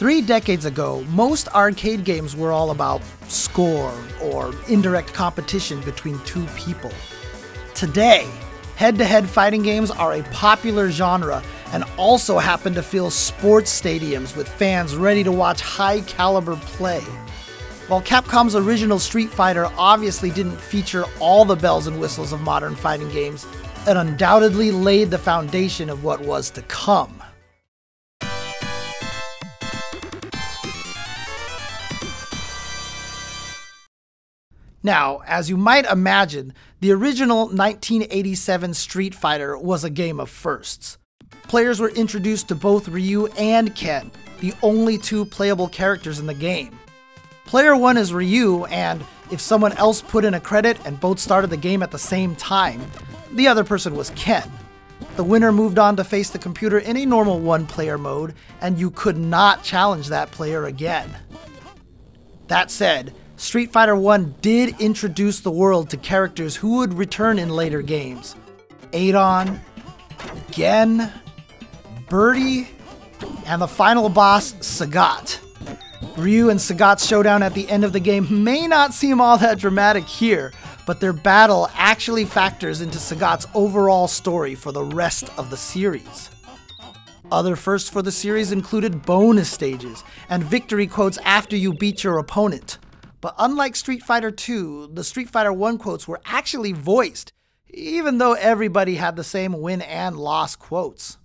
3 decades ago, most arcade games were all about score or indirect competition between two people. Today, head-to-head fighting games are a popular genre and also happen to fill sports stadiums with fans ready to watch high-caliber play. While Capcom's original Street Fighter obviously didn't feature all the bells and whistles of modern fighting games, it undoubtedly laid the foundation of what was to come. Now, as you might imagine, the original 1987 Street Fighter was a game of firsts. Players were introduced to both Ryu and Ken, the only two playable characters in the game. Player 1 is Ryu, and if someone else put in a credit and both started the game at the same time, the other person was Ken. The winner moved on to face the computer in a normal one-player mode, and you could not challenge that player again. That said, Street Fighter 1 did introduce the world to characters who would return in later games. Adon, Gen, Birdie, and the final boss, Sagat. Ryu and Sagat's showdown at the end of the game may not seem all that dramatic here, but their battle actually factors into Sagat's overall story for the rest of the series. Other firsts for the series included bonus stages and victory quotes after you beat your opponent. But unlike Street Fighter 2, the Street Fighter 1 quotes were actually voiced, even though everybody had the same win and loss quotes.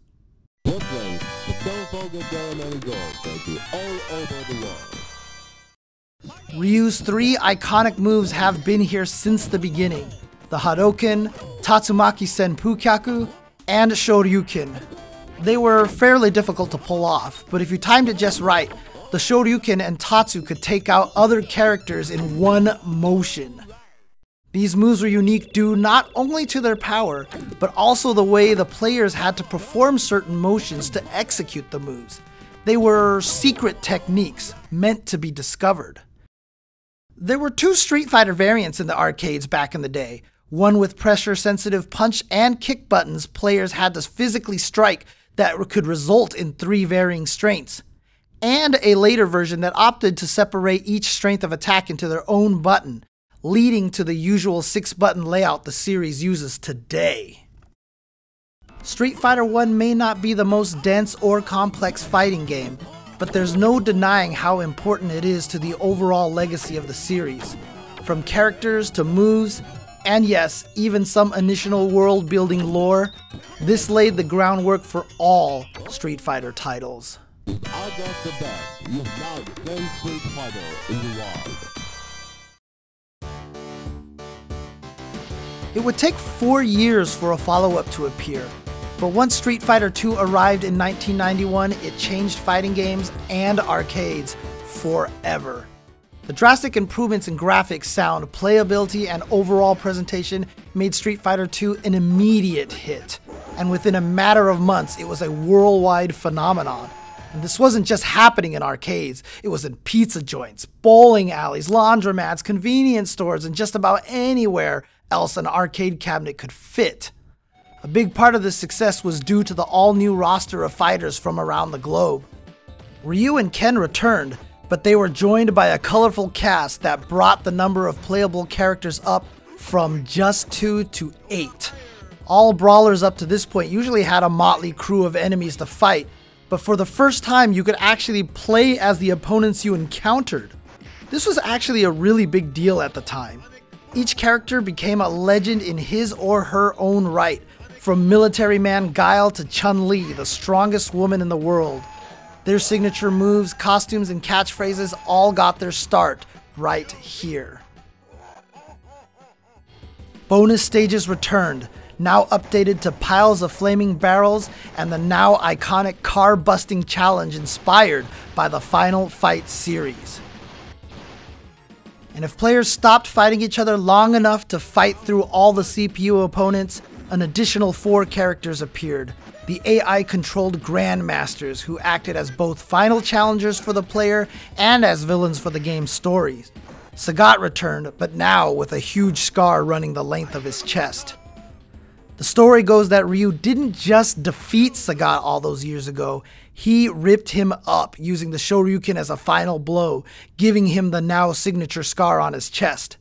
Ryu's 3 iconic moves have been here since the beginning: the Hadouken, Tatsumaki Senpukyaku, and Shoryuken. They were fairly difficult to pull off, but if you timed it just right, the Shoryuken and Tatsu could take out other characters in one motion. These moves were unique due not only to their power, but also the way the players had to perform certain motions to execute the moves. They were secret techniques meant to be discovered. There were 2 Street Fighter variants in the arcades back in the day, one with pressure-sensitive punch and kick buttons players had to physically strike that could result in 3 varying strengths, and a later version that opted to separate each strength of attack into their own button, leading to the usual 6-button layout the series uses today. Street Fighter 1 may not be the most dense or complex fighting game, but there's no denying how important it is to the overall legacy of the series. From characters to moves, and yes, even some initial world-building lore, this laid the groundwork for all Street Fighter titles. Out of the best, you now the Street Fighter in the world. It would take 4 years for a follow-up to appear, but once Street Fighter II arrived in 1991, it changed fighting games and arcades forever. The drastic improvements in graphics, sound, playability, and overall presentation made Street Fighter II an immediate hit, and within a matter of months, it was a worldwide phenomenon. And this wasn't just happening in arcades, it was in pizza joints, bowling alleys, laundromats, convenience stores, and just about anywhere else an arcade cabinet could fit. A big part of this success was due to the all-new roster of fighters from around the globe. Ryu and Ken returned, but they were joined by a colorful cast that brought the number of playable characters up from just 2 to 8. All brawlers up to this point usually had a motley crew of enemies to fight, but for the first time you could actually play as the opponents you encountered. This was actually a really big deal at the time. Each character became a legend in his or her own right, from military man Guile to Chun-Li, the strongest woman in the world. Their signature moves, costumes, and catchphrases all got their start right here. Bonus stages returned, now updated to piles of flaming barrels and the now iconic car-busting challenge inspired by the Final Fight series. And if players stopped fighting each other long enough to fight through all the CPU opponents, an additional 4 characters appeared. The AI-controlled Grandmasters, who acted as both final challengers for the player and as villains for the game's stories. Sagat returned, but now with a huge scar running the length of his chest. The story goes that Ryu didn't just defeat Sagat all those years ago, he ripped him up using the Shoryuken as a final blow, giving him the now signature scar on his chest.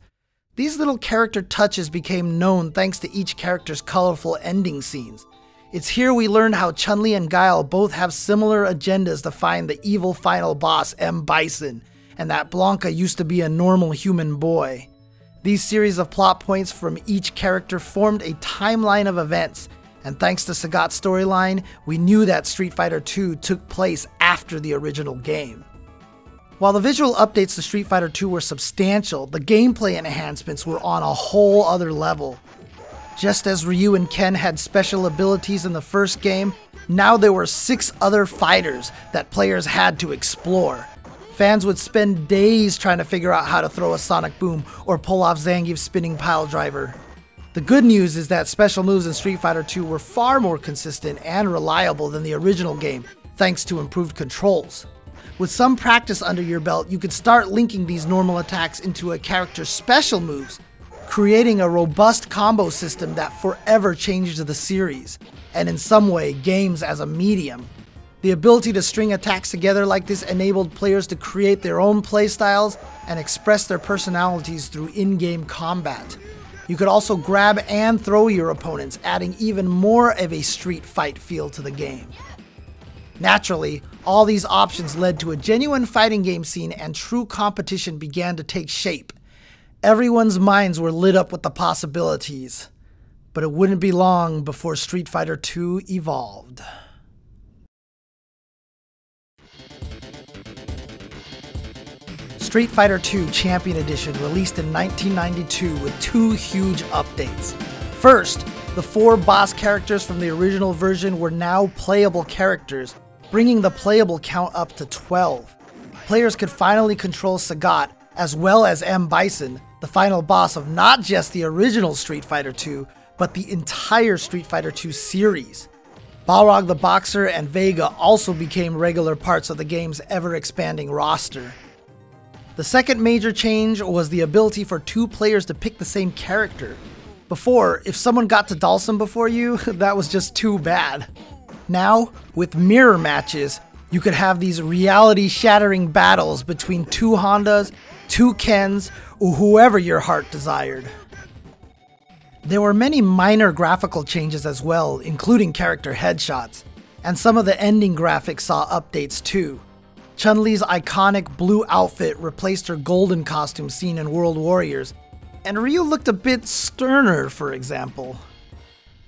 These little character touches became known thanks to each character's colorful ending scenes. It's here we learn how Chun-Li and Guile both have similar agendas to find the evil final boss M. Bison, and that Blanca used to be a normal human boy. These series of plot points from each character formed a timeline of events, and thanks to Sagat's storyline, we knew that Street Fighter II took place after the original game. While the visual updates to Street Fighter II were substantial, the gameplay enhancements were on a whole other level. Just as Ryu and Ken had special abilities in the first game, now there were 6 other fighters that players had to explore. Fans would spend days trying to figure out how to throw a sonic boom or pull off Zangief's spinning pile driver. The good news is that special moves in Street Fighter II were far more consistent and reliable than the original game, thanks to improved controls. With some practice under your belt, you could start linking these normal attacks into a character's special moves, creating a robust combo system that forever changes the series, and in some way, games as a medium. The ability to string attacks together like this enabled players to create their own playstyles and express their personalities through in-game combat. You could also grab and throw your opponents, adding even more of a street fight feel to the game. Naturally, all these options led to a genuine fighting game scene and true competition began to take shape. Everyone's minds were lit up with the possibilities, but it wouldn't be long before Street Fighter II evolved. Street Fighter II Champion Edition released in 1992 with 2 huge updates. First, the 4 boss characters from the original version were now playable characters, bringing the playable count up to 12. Players could finally control Sagat, as well as M. Bison, the final boss of not just the original Street Fighter II, but the entire Street Fighter II series. Balrog the Boxer and Vega also became regular parts of the game's ever-expanding roster. The second major change was the ability for 2 players to pick the same character. Before, if someone got to Dalsum before you, that was just too bad. Now, with mirror matches, you could have these reality-shattering battles between 2 Hondas, 2 Kens, or whoever your heart desired. There were many minor graphical changes as well, including character headshots, and some of the ending graphics saw updates too. Chun-Li's iconic blue outfit replaced her golden costume seen in World Warriors, and Ryu looked a bit sterner, for example.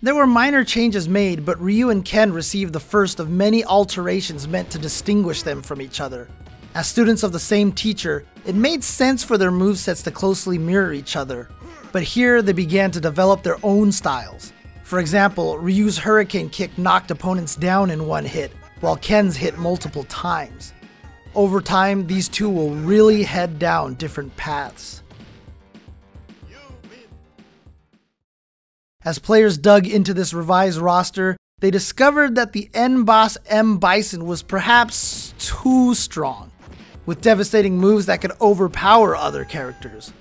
There were minor changes made, but Ryu and Ken received the first of many alterations meant to distinguish them from each other. As students of the same teacher, it made sense for their movesets to closely mirror each other, but here they began to develop their own styles. For example, Ryu's Hurricane Kick knocked opponents down in one hit, while Ken's hit multiple times. Over time, these two will really head down different paths. As players dug into this revised roster, they discovered that the end boss M. Bison was perhaps too strong, with devastating moves that could overpower other characters.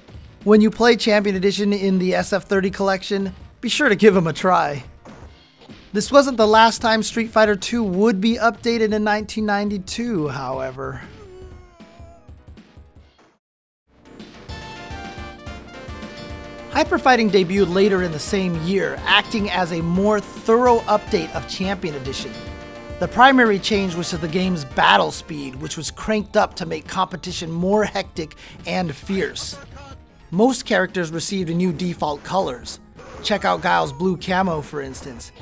When you play Champion Edition in the SF30 collection, be sure to give him a try. This wasn't the last time Street Fighter II would be updated in 1992, however. Hyperfighting debuted later in the same year, acting as a more thorough update of Champion Edition. The primary change was to the game's battle speed, which was cranked up to make competition more hectic and fierce. Most characters received new default colors. Check out Guile's blue camo, for instance.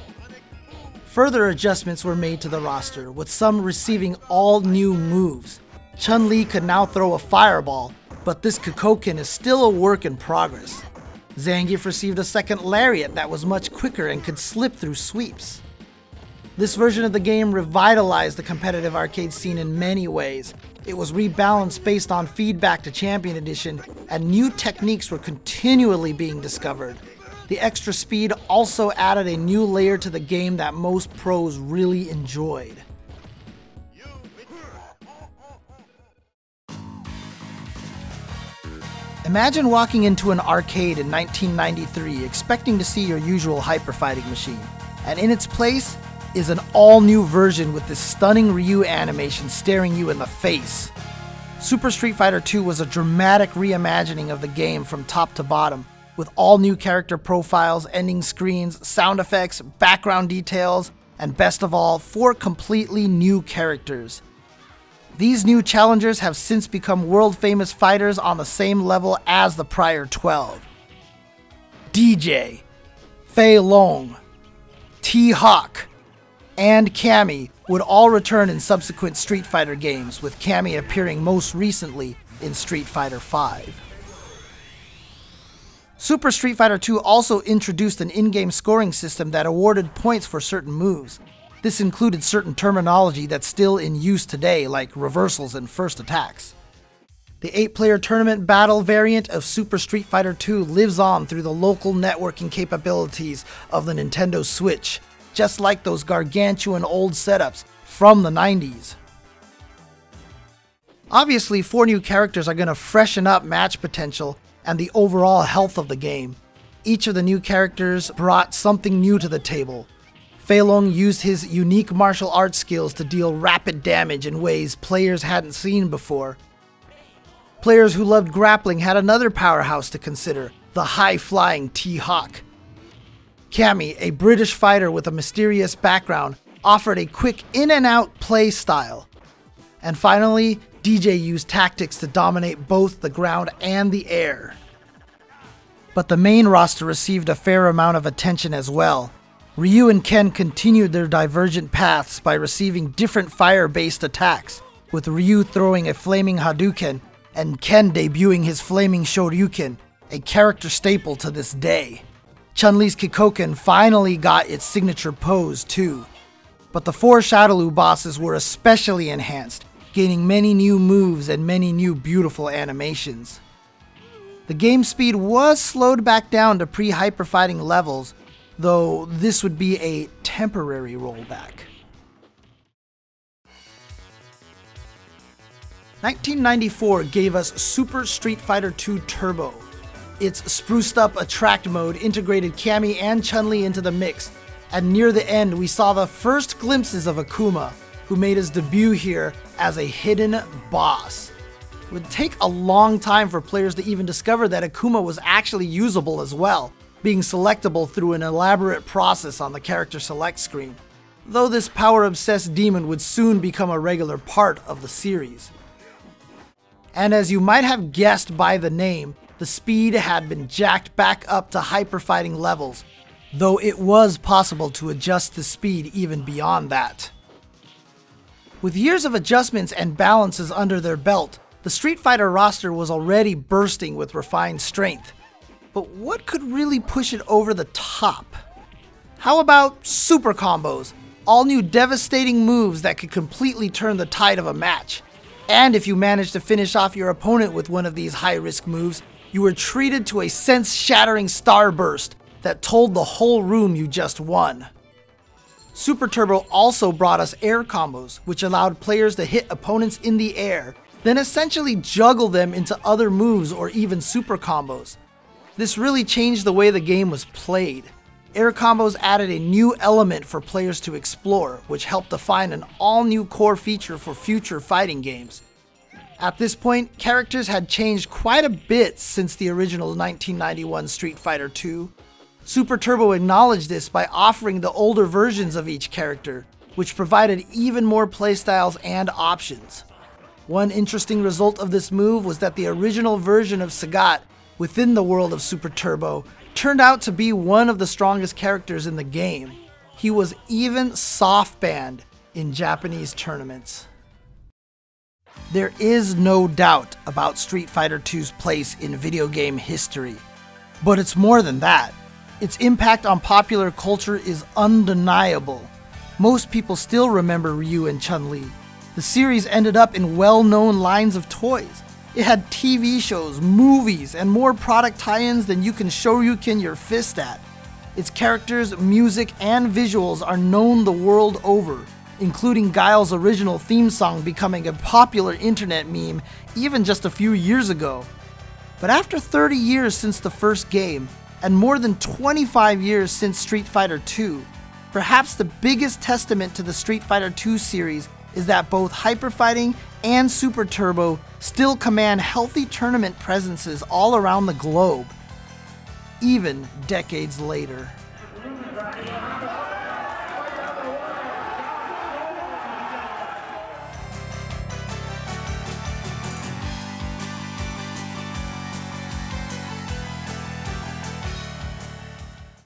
Further adjustments were made to the roster, with some receiving all new moves. Chun-Li could now throw a fireball, but this Kokoken is still a work in progress. Zangief received a second lariat that was much quicker and could slip through sweeps. This version of the game revitalized the competitive arcade scene in many ways. It was rebalanced based on feedback to Champion Edition, and new techniques were continually being discovered. The extra speed also added a new layer to the game that most pros really enjoyed. Imagine walking into an arcade in 1993 expecting to see your usual hyper-fighting machine, and in its place is an all-new version with this stunning Ryu animation staring you in the face. Super Street Fighter II was a dramatic reimagining of the game from top to bottom, with all new character profiles, ending screens, sound effects, background details, and best of all, 4 completely new characters. These new challengers have since become world-famous fighters on the same level as the prior 12. DJ, Fei Long, T-Hawk, and Cammy would all return in subsequent Street Fighter games, with Cammy appearing most recently in Street Fighter V. Super Street Fighter II also introduced an in-game scoring system that awarded points for certain moves. This included certain terminology that's still in use today, like reversals and first attacks. The 8-player tournament battle variant of Super Street Fighter II lives on through the local networking capabilities of the Nintendo Switch, just like those gargantuan old setups from the 90s. Obviously, 4 new characters are going to freshen up match potential and the overall health of the game. Each of the new characters brought something new to the table. Fei Long used his unique martial arts skills to deal rapid damage in ways players hadn't seen before. Players who loved grappling had another powerhouse to consider, the high-flying T-Hawk. Cammy, a British fighter with a mysterious background, offered a quick in-and-out play style. And finally, DJ used tactics to dominate both the ground and the air. But the main roster received a fair amount of attention as well. Ryu and Ken continued their divergent paths by receiving different fire-based attacks, with Ryu throwing a flaming Hadouken and Ken debuting his flaming Shoryuken, a character staple to this day. Chun-Li's Kikoken finally got its signature pose too. But the 4 Shadaloo bosses were especially enhanced, gaining many new moves and many new beautiful animations. The game speed was slowed back down to pre-hyper fighting levels, though this would be a temporary rollback. 1994 gave us Super Street Fighter II Turbo. Its spruced up attract mode integrated Cammy and Chun-Li into the mix, and near the end we saw the first glimpses of Akuma, who made his debut here as a hidden boss. It would take a long time for players to even discover that Akuma was actually usable as well, being selectable through an elaborate process on the character select screen, though this power-obsessed demon would soon become a regular part of the series. And as you might have guessed by the name, the speed had been jacked back up to hyper-fighting levels, though it was possible to adjust the speed even beyond that. With years of adjustments and balances under their belt, the Street Fighter roster was already bursting with refined strength. But what could really push it over the top? How about super combos? All new devastating moves that could completely turn the tide of a match. And if you managed to finish off your opponent with one of these high-risk moves, you were treated to a sense-shattering starburst that told the whole room you just won. Super Turbo also brought us air combos, which allowed players to hit opponents in the air, then essentially juggle them into other moves or even super combos. This really changed the way the game was played. Air combos added a new element for players to explore, which helped define an all-new core feature for future fighting games. At this point, characters had changed quite a bit since the original 1991 Street Fighter II. Super Turbo acknowledged this by offering the older versions of each character, which provided even more playstyles and options. One interesting result of this move was that the original version of Sagat within the world of Super Turbo turned out to be one of the strongest characters in the game. He was even soft-banned in Japanese tournaments. There is no doubt about Street Fighter II's place in video game history, but it's more than that. Its impact on popular culture is undeniable. Most people still remember Ryu and Chun-Li. The series ended up in well-known lines of toys. It had TV shows, movies, and more product tie-ins than you can Shoryuken your fist at. Its characters, music, and visuals are known the world over, including Guile's original theme song becoming a popular internet meme even just a few years ago. But after 30 years since the first game, and more than 25 years since Street Fighter II, perhaps the biggest testament to the Street Fighter II series is that both Hyper Fighting and Super Turbo still command healthy tournament presences all around the globe, even decades later.